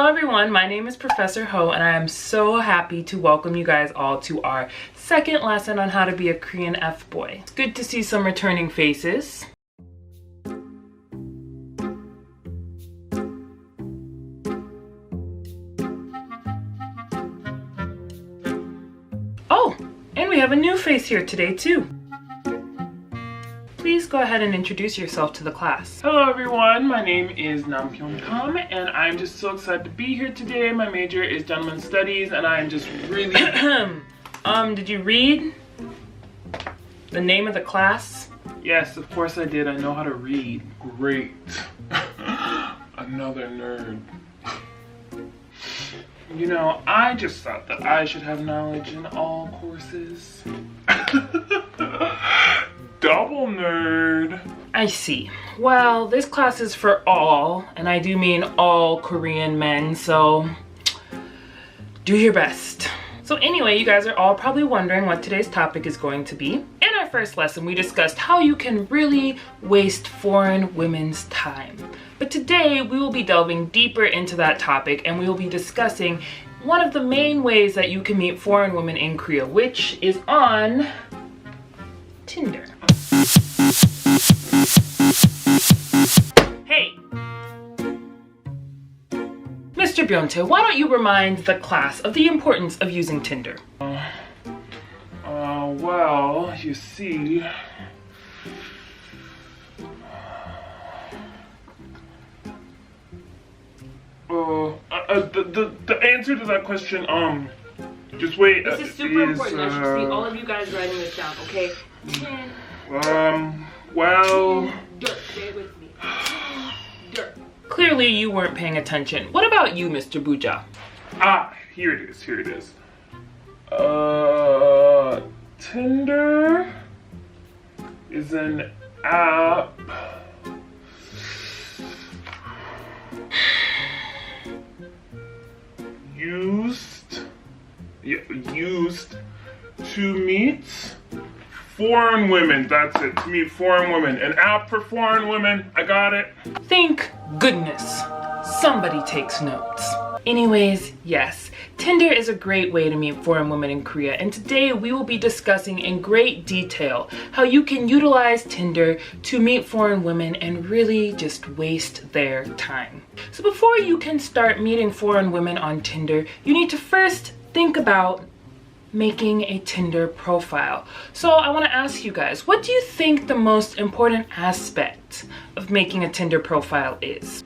Hello everyone, my name is Professor Ho and I am so happy to welcome you guys all to our second lesson on how to be a Korean F-boy. It's good to see some returning faces. Oh, and we have a new face here today too. Please go ahead and introduce yourself to the class. Hello everyone, my name is Nam Kam and I'm just so excited to be here today. My major is Gentleman Studies and I'm just really... Did you read the name of the class? Yes, of course I did. I know how to read. Great. Another nerd. You know, I just thought that I should have knowledge in all courses. Double nerd. I see. Well, this class is for all, and I do mean all Korean men, so do your best. So anyway, you guys are all probably wondering what today's topic is going to be. In our first lesson, we discussed how you can really waste foreign women's time. But today, we will be delving deeper into that topic, and we will be discussing one of the main ways that you can meet foreign women in Korea, which is on Tinder. Hey! Mr. Byung-tae, why don't you remind the class of the importance of using Tinder? Well, you see... The answer to that question, just wait. This is super important. I should see all of you guys writing this down, okay? Well... Dirt, stay with me. Dirt. Clearly you weren't paying attention. What about you, Mr. Buja? Here it is, here it is. Tinder is an app used to meet foreign women. That's it, to meet foreign women. An app for foreign women. I got it. Thank goodness somebody takes notes. Anyways, yes, Tinder is a great way to meet foreign women in Korea, and today we will be discussing in great detail how you can utilize Tinder to meet foreign women and really just waste their time. So before you can start meeting foreign women on Tinder, you need to first think about making a Tinder profile. So I want to ask you guys, what do you think the most important aspect of making a Tinder profile is?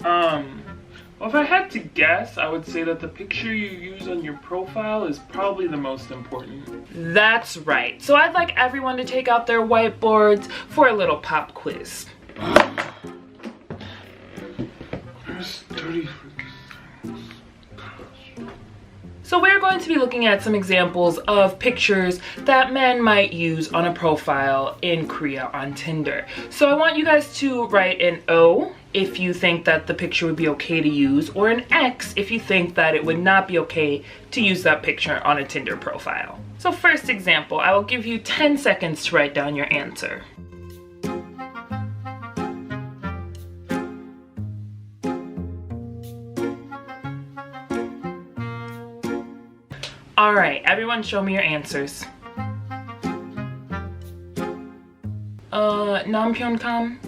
Well, if I had to guess, I would say that the picture you use on your profile is probably the most important. That's right. So I'd like everyone to take out their whiteboards for a little pop quiz. So we're going to be looking at some examples of pictures that men might use on a profile in Korea on Tinder. So I want you guys to write an O if you think that the picture would be okay to use, or an X if you think that it would not be okay to use that picture on a Tinder profile. So first example, I will give you 10 seconds to write down your answer. All right, everyone show me your answers. Nam Kam,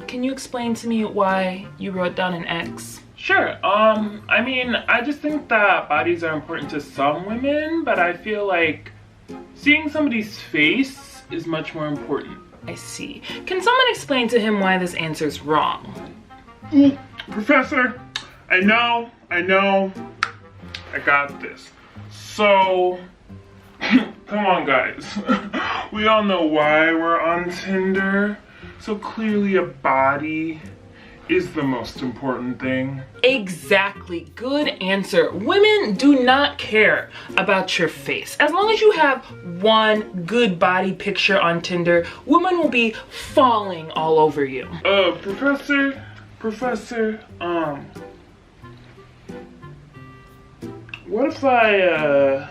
can you explain to me why you wrote down an X? Sure, I mean, I just think that bodies are important to some women, but I feel like seeing somebody's face is much more important. I see. Can someone explain to him why this answer's wrong? Professor, I know, I got this. So, come on guys, we all know why we're on Tinder, so clearly a body is the most important thing. Exactly, good answer. Women do not care about your face. As long as you have one good body picture on Tinder, women will be falling all over you. Professor, what if I,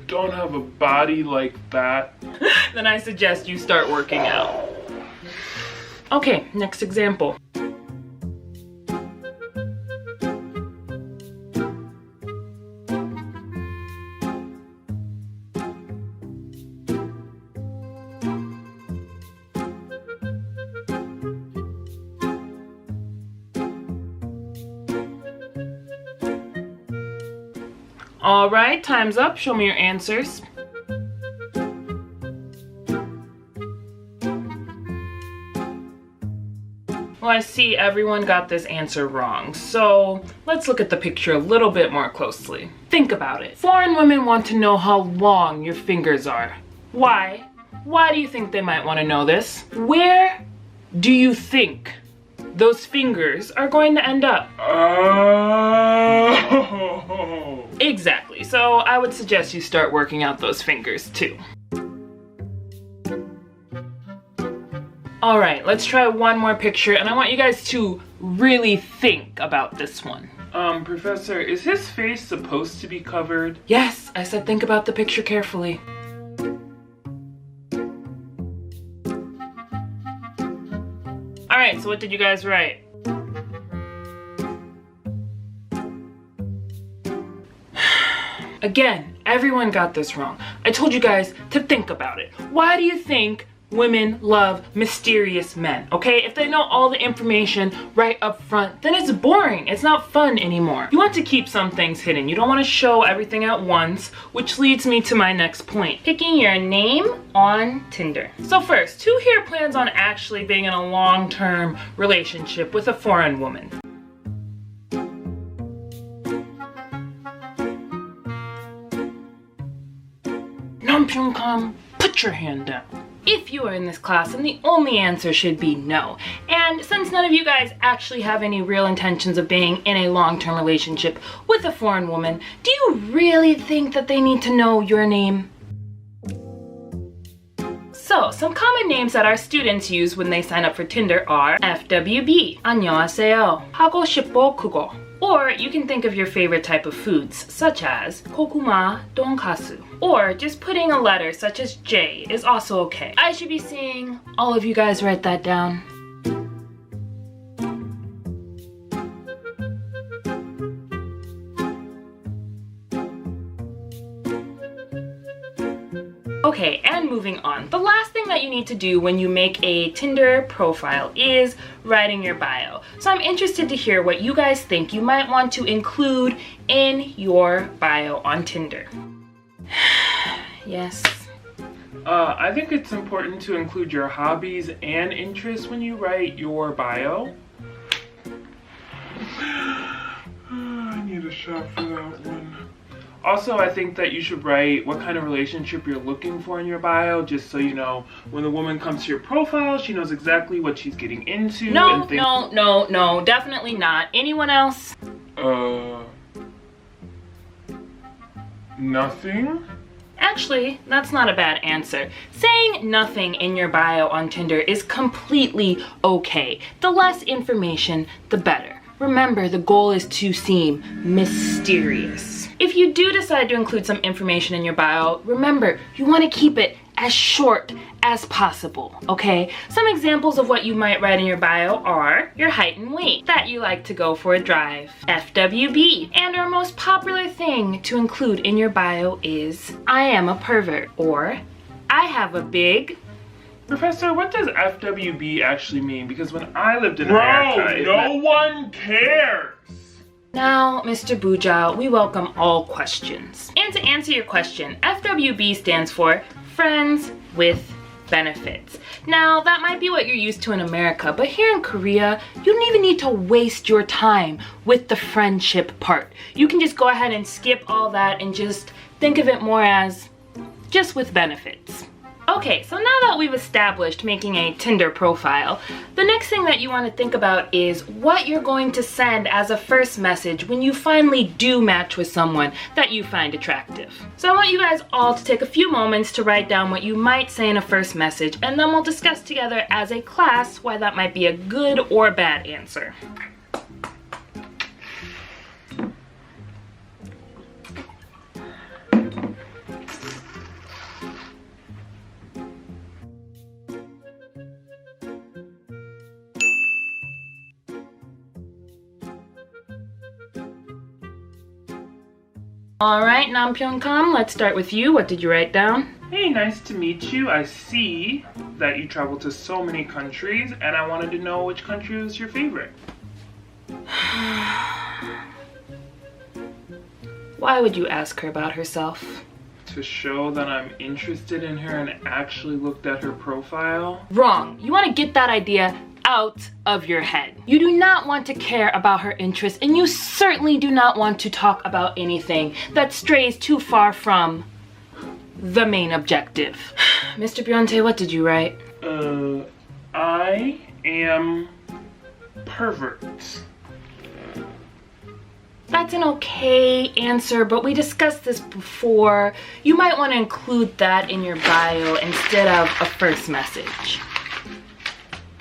don't have a body like that? Then I suggest you start working out. Okay, next example. All right, time's up. Show me your answers. Well, I see everyone got this answer wrong, so let's look at the picture a little bit more closely. Think about it. Foreign women want to know how long your fingers are. Why? Why do you think they might want to know this? Where do you think those fingers are going to end up? Oh. Exactly, so I would suggest you start working out those fingers too. All right, let's try one more picture, and I want you guys to really think about this one. Professor, is his face supposed to be covered? Yes, I said think about the picture carefully. All right, so what did you guys write? Again, everyone got this wrong. I told you guys to think about it. Why do you think women love mysterious men? Okay, if they know all the information right up front, then it's boring. It's not fun anymore. You want to keep some things hidden. You don't want to show everything at once, which leads me to my next point. Picking your name on Tinder. So first, who here plans on actually being in a long-term relationship with a foreign woman? Nampyeongkam, put your hand down. If you are in this class, then the only answer should be no. And since none of you guys actually have any real intentions of being in a long-term relationship with a foreign woman, do you really think that they need to know your name? So, some common names that our students use when they sign up for Tinder are FWB, 안녕하세요, 하고 싶어 그거. Or you can think of your favorite type of foods, such as 고구마, 돈가스. Or just putting a letter such as J is also okay. I should be seeing all of you guys write that down. Okay, and moving on. The last thing that you need to do when you make a Tinder profile is writing your bio. So I'm interested to hear what you guys think you might want to include in your bio on Tinder. Yes. I think it's important to include your hobbies and interests when you write your bio. I need a shot for that one. Also, I think that you should write what kind of relationship you're looking for in your bio, just so you know when the woman comes to your profile, she knows exactly what she's getting into. No, definitely not. Anyone else? Nothing? Actually, that's not a bad answer. Saying nothing in your bio on Tinder is completely okay. The less information, the better. Remember, the goal is to seem mysterious. If you do decide to include some information in your bio, remember, you want to keep it as short as possible, okay? Some examples of what you might write in your bio are your height and weight, that you like to go for a drive, FWB, and our most popular thing to include in your bio is I am a pervert, or I have a big... Professor, what does FWB actually mean? Because when I lived in America... no one cares! Now, Mr. Buja, we welcome all questions. And to answer your question, FWB stands for Friends with Benefits. Now, that might be what you're used to in America, but here in Korea, you don't even need to waste your time with the friendship part. You can just go ahead and skip all that and just think of it more as just with benefits. Okay, so now that we've established making a Tinder profile, the next thing that you want to think about is what you're going to send as a first message when you finally do match with someone that you find attractive. So I want you guys all to take a few moments to write down what you might say in a first message, and then we'll discuss together as a class why that might be a good or bad answer. Alright, Nampyeongkam, let's start with you. What did you write down? Hey, nice to meet you. I see that you travel to so many countries, and I wanted to know which country was your favorite. Why would you ask her about herself? To show that I'm interested in her and actually looked at her profile. Wrong. You want to get that idea out of your head. You do not want to care about her interests, and you certainly do not want to talk about anything that strays too far from the main objective. Mr. Bronte, what did you write? I am pervert. That's an okay answer, but we discussed this before. You might want to include that in your bio instead of a first message.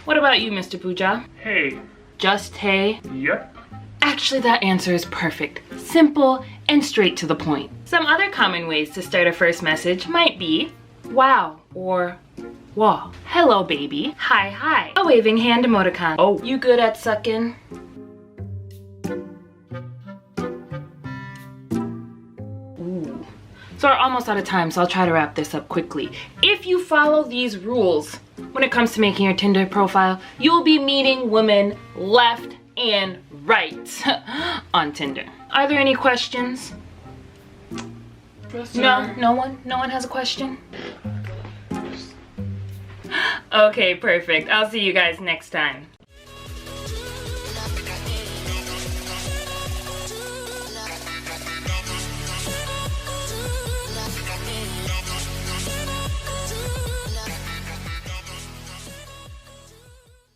What about you, Mr. Pooja? Hey. Just hey? Yep. Actually, that answer is perfect. Simple and straight to the point. Some other common ways to start a first message might be wow or wah. Hello, baby. Hi, hi. A waving hand emoticon. Oh, you good at sucking? Ooh. So we're almost out of time, so I'll try to wrap this up quickly. If you follow these rules when it comes to making your Tinder profile, you'll be meeting women left and right on Tinder. Are there any questions? No one has a question? Okay, perfect. I'll see you guys next time.